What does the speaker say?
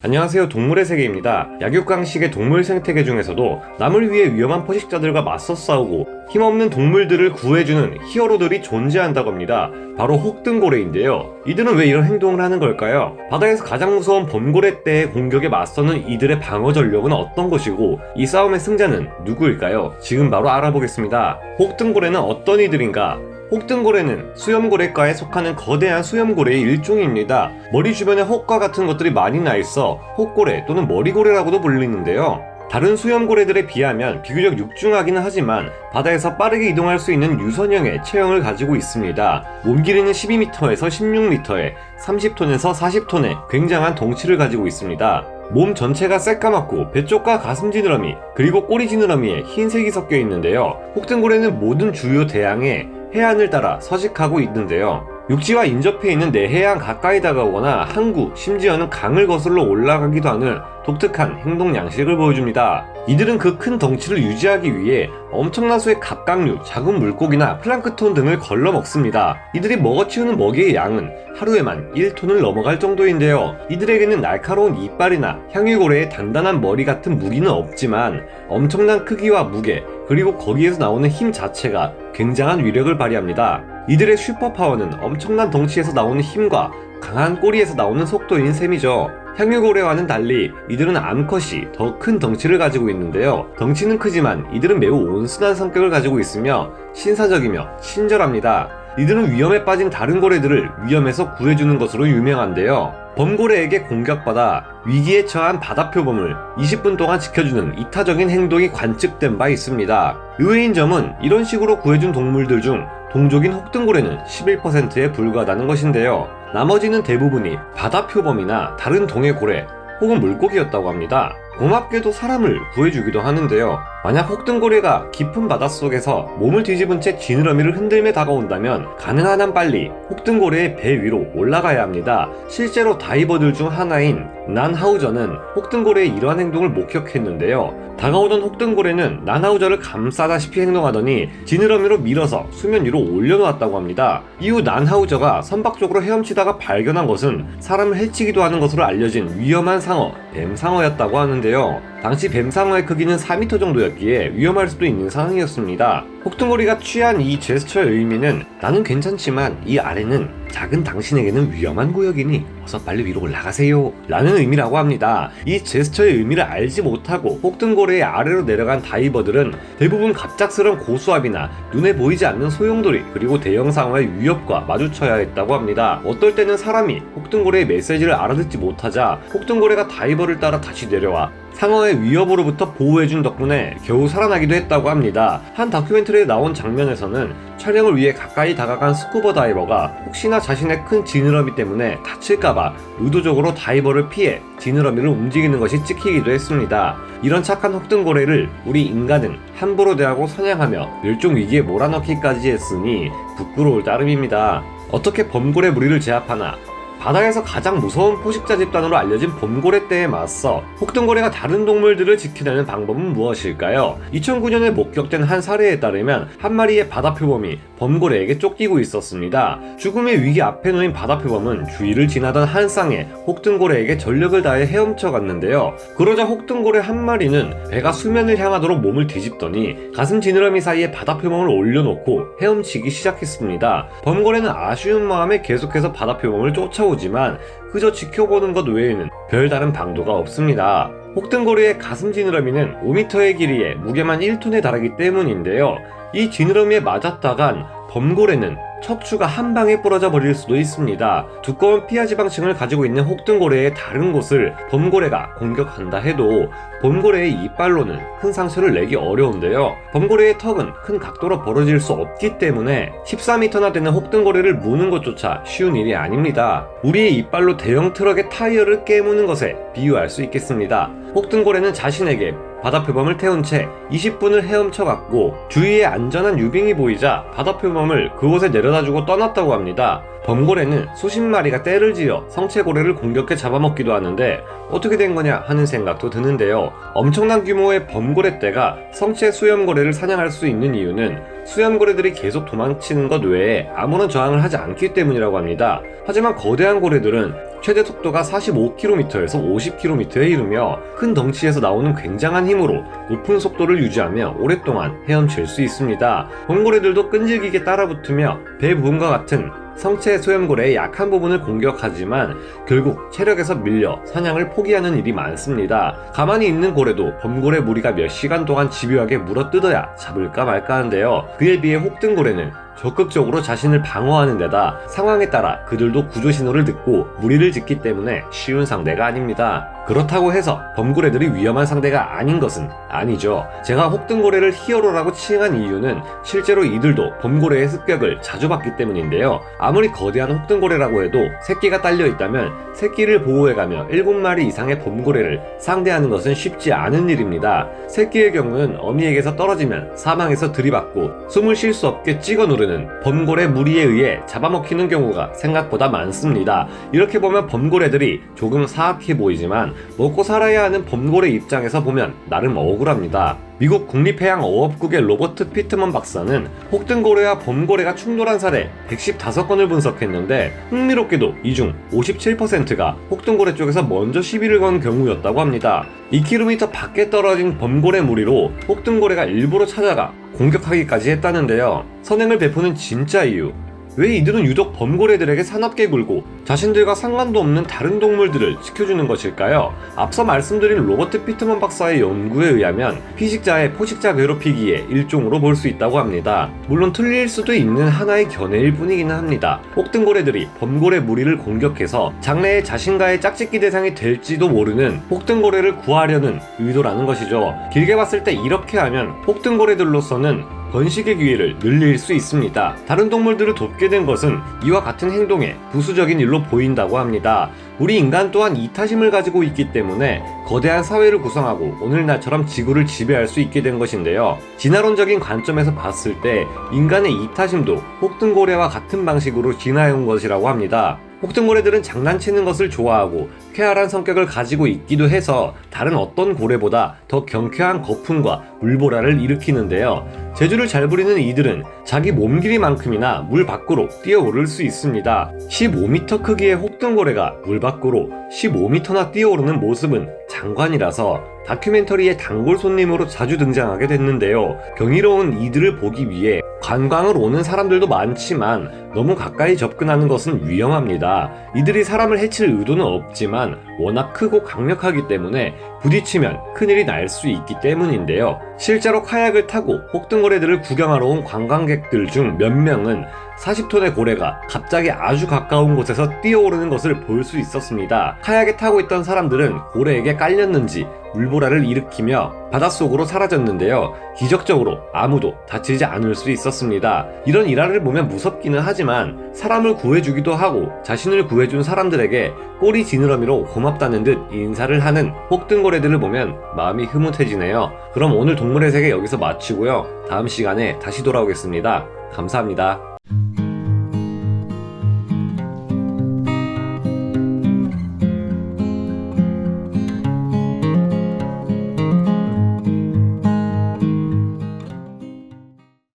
안녕하세요, 동물의 세계입니다. 약육강식의 동물 생태계 중에서도 남을 위해 위험한 포식자들과 맞서 싸우고 힘없는 동물들을 구해주는 히어로들이 존재한다고 합니다. 바로 혹등고래인데요. 이들은 왜 이런 행동을 하는 걸까요? 바다에서 가장 무서운 범고래떼의 공격에 맞서는 이들의 방어 전력은 어떤 것이고 이 싸움의 승자는 누구일까요? 지금 바로 알아보겠습니다. 혹등고래는 어떤 이들인가? 혹등고래는 수염고래과에 속하는 거대한 수염고래의 일종입니다. 머리 주변에 혹과 같은 것들이 많이 나 있어 혹고래 또는 머리고래라고도 불리는데요. 다른 수염고래들에 비하면 비교적 육중하기는 하지만 바다에서 빠르게 이동할 수 있는 유선형의 체형을 가지고 있습니다. 몸 길이는 12m에서 16m에 30톤에서 40톤의 굉장한 덩치를 가지고 있습니다. 몸 전체가 새까맣고 배 쪽과 가슴 지느러미 그리고 꼬리 지느러미에 흰색이 섞여 있는데요. 혹등고래는 모든 주요 대양에 해안을 따라 서식하고 있는데요. 육지와 인접해 있는 내해안 가까이 다가오거나 항구, 심지어는 강을 거슬러 올라가기도 하는 독특한 행동 양식을 보여줍니다. 이들은 그 큰 덩치를 유지하기 위해 엄청난 수의 갑각류, 작은 물고기나 플랑크톤 등을 걸러 먹습니다. 이들이 먹어치우는 먹이의 양은 하루에만 1톤을 넘어갈 정도인데요. 이들에게는 날카로운 이빨이나 향유고래의 단단한 머리 같은 무기는 없지만 엄청난 크기와 무게, 그리고 거기에서 나오는 힘 자체가 굉장한 위력을 발휘합니다. 이들의 슈퍼파워는 엄청난 덩치에서 나오는 힘과 강한 꼬리에서 나오는 속도인 셈이죠. 향유고래와는 달리 이들은 암컷이 더 큰 덩치를 가지고 있는데요. 덩치는 크지만 이들은 매우 온순한 성격을 가지고 있으며 신사적이며 친절합니다. 이들은 위험에 빠진 다른 고래들을 위험에서 구해주는 것으로 유명한데요. 범고래에게 공격받아 위기에 처한 바다표범을 20분 동안 지켜주는 이타적인 행동이 관측된 바 있습니다. 의외인 점은 이런 식으로 구해준 동물들 중 동족인 혹등고래는 11%에 불과하다는 것인데요. 나머지는 대부분이 바다표범이나 다른 동해 고래 혹은 물고기였다고 합니다. 고맙게도 사람을 구해주기도 하는데요. 만약 혹등고래가 깊은 바닷속에서 몸을 뒤집은 채 지느러미를 흔들며 다가온다면 가능한 한 빨리 혹등고래의 배 위로 올라가야 합니다. 실제로 다이버들 중 하나인 난하우저는 혹등고래의 이러한 행동을 목격했는데요. 다가오던 혹등고래는 난하우저를 감싸다시피 행동하더니 지느러미로 밀어서 수면 위로 올려놓았다고 합니다. 이후 난하우저가 선박 쪽으로 헤엄치다가 발견한 것은 사람을 해치기도 하는 것으로 알려진 위험한 상어, 뱀상어였다고 하는데요. 당시 뱀상어의 크기는 4m 정도였기에 위험할 수도 있는 상황이었습니다. 혹등고래가 취한 이 제스처의 의미는 나는 괜찮지만 이 아래는 작은 당신에게는 위험한 구역이니 어서 빨리 위로 올라가세요 라는 의미라고 합니다. 이 제스처의 의미를 알지 못하고 혹등고래의 아래로 내려간 다이버들은 대부분 갑작스러운 고수압이나 눈에 보이지 않는 소용돌이 그리고 대형 상어의 위협과 마주쳐야 했다고 합니다. 어떨 때는 사람이 혹등고래의 메시지를 알아듣지 못하자 혹등고래가 다이버를 따라 다시 내려와 상어의 위협으로부터 보호해준 덕분에 겨우 살아나기도 했다고 합니다. 한 다큐멘터리에 나온 장면에서는 촬영을 위해 가까이 다가간 스쿠버 다이버가 혹시나 자신의 큰 지느러미 때문에 다칠까봐 의도적으로 다이버를 피해 지느러미를 움직이는 것이 찍히기도 했습니다. 이런 착한 혹등고래를 우리 인간은 함부로 대하고 사냥하며 멸종위기에 몰아넣기까지 했으니 부끄러울 따름입니다. 어떻게 범고래 무리를 제압하나? 바다에서 가장 무서운 포식자 집단으로 알려진 범고래떼에 맞서 혹등고래가 다른 동물들을 지켜내는 방법은 무엇일까요? 2009년에 목격된 한 사례에 따르면 한 마리의 바다표범이 범고래에게 쫓기고 있었습니다. 죽음의 위기 앞에 놓인 바다표범은 주위를 지나던 한 쌍의 혹등고래에게 전력을 다해 헤엄쳐 갔는데요. 그러자 혹등고래 한 마리는 배가 수면을 향하도록 몸을 뒤집더니 가슴 지느러미 사이에 바다표범을 올려놓고 헤엄치기 시작했습니다. 범고래는 아쉬운 마음에 계속해서 바다표범을 쫓아오지만 그저 지켜보는 것 외에는 별다른 방도가 없습니다. 혹등고래의 가슴 지느러미는 5m의 길이에 무게만 1톤에 달하기 때문인데요. 이 지느러미에 맞았다간 범고래는 척추가 한 방에 부러져 버릴 수도 있습니다. 두꺼운 피하 지방층을 가지고 있는 혹등고래의 다른 곳을 범고래가 공격한다 해도 범고래의 이빨로는 큰 상처를 내기 어려운데요. 범고래의 턱은 큰 각도로 벌어질 수 없기 때문에 14m나 되는 혹등고래를 무는 것조차 쉬운 일이 아닙니다. 우리의 이빨로 대형 트럭의 타이어를 깨무는 것에 비유할 수 있겠습니다. 혹등고래는 자신에게 바다표범을 태운 채 20분을 헤엄쳐 갔고 주위에 안전한 유빙이 보이자 바다표범을 그곳에 내려다주고 떠났다고 합니다. 범고래는 수십 마리가 떼를 지어 성체고래를 공격해 잡아먹기도 하는데 어떻게 된 거냐 하는 생각도 드는데요. 엄청난 규모의 범고래떼가 성체 수염고래를 사냥할 수 있는 이유는 수염고래들이 계속 도망치는 것 외에 아무런 저항을 하지 않기 때문이라고 합니다. 하지만 거대한 고래들은 최대 속도가 45km에서 50km에 이르며 큰 덩치에서 나오는 굉장한 힘으로 높은 속도를 유지하며 오랫동안 헤엄칠 수 있습니다. 범고래들도 끈질기게 따라붙으며 배 부분과 같은 성체 소염고래의 약한 부분을 공격하지만 결국 체력에서 밀려 사냥을 포기하는 일이 많습니다. 가만히 있는 고래도 범고래 무리가 몇 시간 동안 집요하게 물어뜯어야 잡을까 말까 하는데요. 그에 비해 혹등고래는 적극적으로 자신을 방어하는 데다 상황에 따라 그들도 구조 신호를 듣고 무리를 짓기 때문에 쉬운 상대가 아닙니다. 그렇다고 해서 범고래들이 위험한 상대가 아닌 것은 아니죠. 제가 혹등고래를 히어로라고 칭한 이유는 실제로 이들도 범고래의 습격을 자주 받기 때문인데요. 아무리 거대한 혹등고래라고 해도 새끼가 딸려 있다면 새끼를 보호해가며 7마리 이상의 범고래를 상대하는 것은 쉽지 않은 일입니다. 새끼의 경우는 어미에게서 떨어지면 사망해서 들이받고 숨을 쉴 수 없게 찍어 누르는 범고래 무리에 의해 잡아먹히는 경우가 생각보다 많습니다. 이렇게 보면 범고래들이 조금 사악해 보이지만 먹고 살아야 하는 범고래 입장에서 보면 나름 억울합니다. 미국 국립해양어업국의 로버트 피트먼 박사는 혹등고래와 범고래가 충돌한 사례 115건을 분석했는데 흥미롭게도 이 중 57%가 혹등고래 쪽에서 먼저 시비를 건 경우였다고 합니다. 2km 밖에 떨어진 범고래 무리로 혹등고래가 일부러 찾아가 공격하기까지 했다는데요. 선행을 베푸는 진짜 이유, 왜 이들은 유독 범고래들에게 사납게 굴고 자신들과 상관도 없는 다른 동물들을 지켜주는 것일까요? 앞서 말씀드린 로버트 피트먼 박사의 연구에 의하면 피식자의 포식자 괴롭히기의 일종으로 볼 수 있다고 합니다. 물론 틀릴 수도 있는 하나의 견해일 뿐이기는 합니다. 혹등고래들이 범고래 무리를 공격해서 장래에 자신과의 짝짓기 대상이 될지도 모르는 혹등고래를 구하려는 의도라는 것이죠. 길게 봤을 때 이렇게 하면 혹등고래들로서는 번식의 기회를 늘릴 수 있습니다. 다른 동물들을 돕게 된 것은 이와 같은 행동에 부수적인 일로 보인다고 합니다. 우리 인간 또한 이타심을 가지고 있기 때문에 거대한 사회를 구성하고 오늘날처럼 지구를 지배할 수 있게 된 것인데요. 진화론적인 관점에서 봤을 때 인간의 이타심도 혹등고래와 같은 방식으로 진화해온 것이라고 합니다. 혹등고래들은 장난치는 것을 좋아하고 쾌활한 성격을 가지고 있기도 해서 다른 어떤 고래보다 더 경쾌한 거품과 물보라를 일으키는데요. 재주를 잘 부리는 이들은 자기 몸 길이만큼이나 물 밖으로 뛰어오를 수 있습니다. 15m 크기의 혹등고래가 물 밖으로 15m나 뛰어오르는 모습은 장관이라서 다큐멘터리의 단골 손님으로 자주 등장하게 됐는데요. 경이로운 이들을 보기 위해 관광을 오는 사람들도 많지만 너무 가까이 접근하는 것은 위험합니다. 이들이 사람을 해칠 의도는 없지만 워낙 크고 강력하기 때문에 부딪히면 큰일이 날 수 있기 때문인데요. 실제로 카약을 타고 혹등고래들을 구경하러 온 관광객들 중 몇 명은 40톤의 고래가 갑자기 아주 가까운 곳에서 뛰어오르는 것을 볼 수 있었습니다. 카약에 타고 있던 사람들은 고래에게 깔렸는지 물보라를 일으키며 바닷속으로 사라졌는데요. 기적적으로 아무도 다치지 않을 수 있었습니다. 이런 일화를 보면 무섭기는 하지만 사람을 구해주기도 하고 자신을 구해준 사람들에게 꼬리 지느러미로 고맙다는 듯 인사를 하는 혹등고래들을 보면 마음이 흐뭇해지네요. 그럼 오늘 동물의 세계 여기서 마치고요. 다음 시간에 다시 돌아오겠습니다. 감사합니다.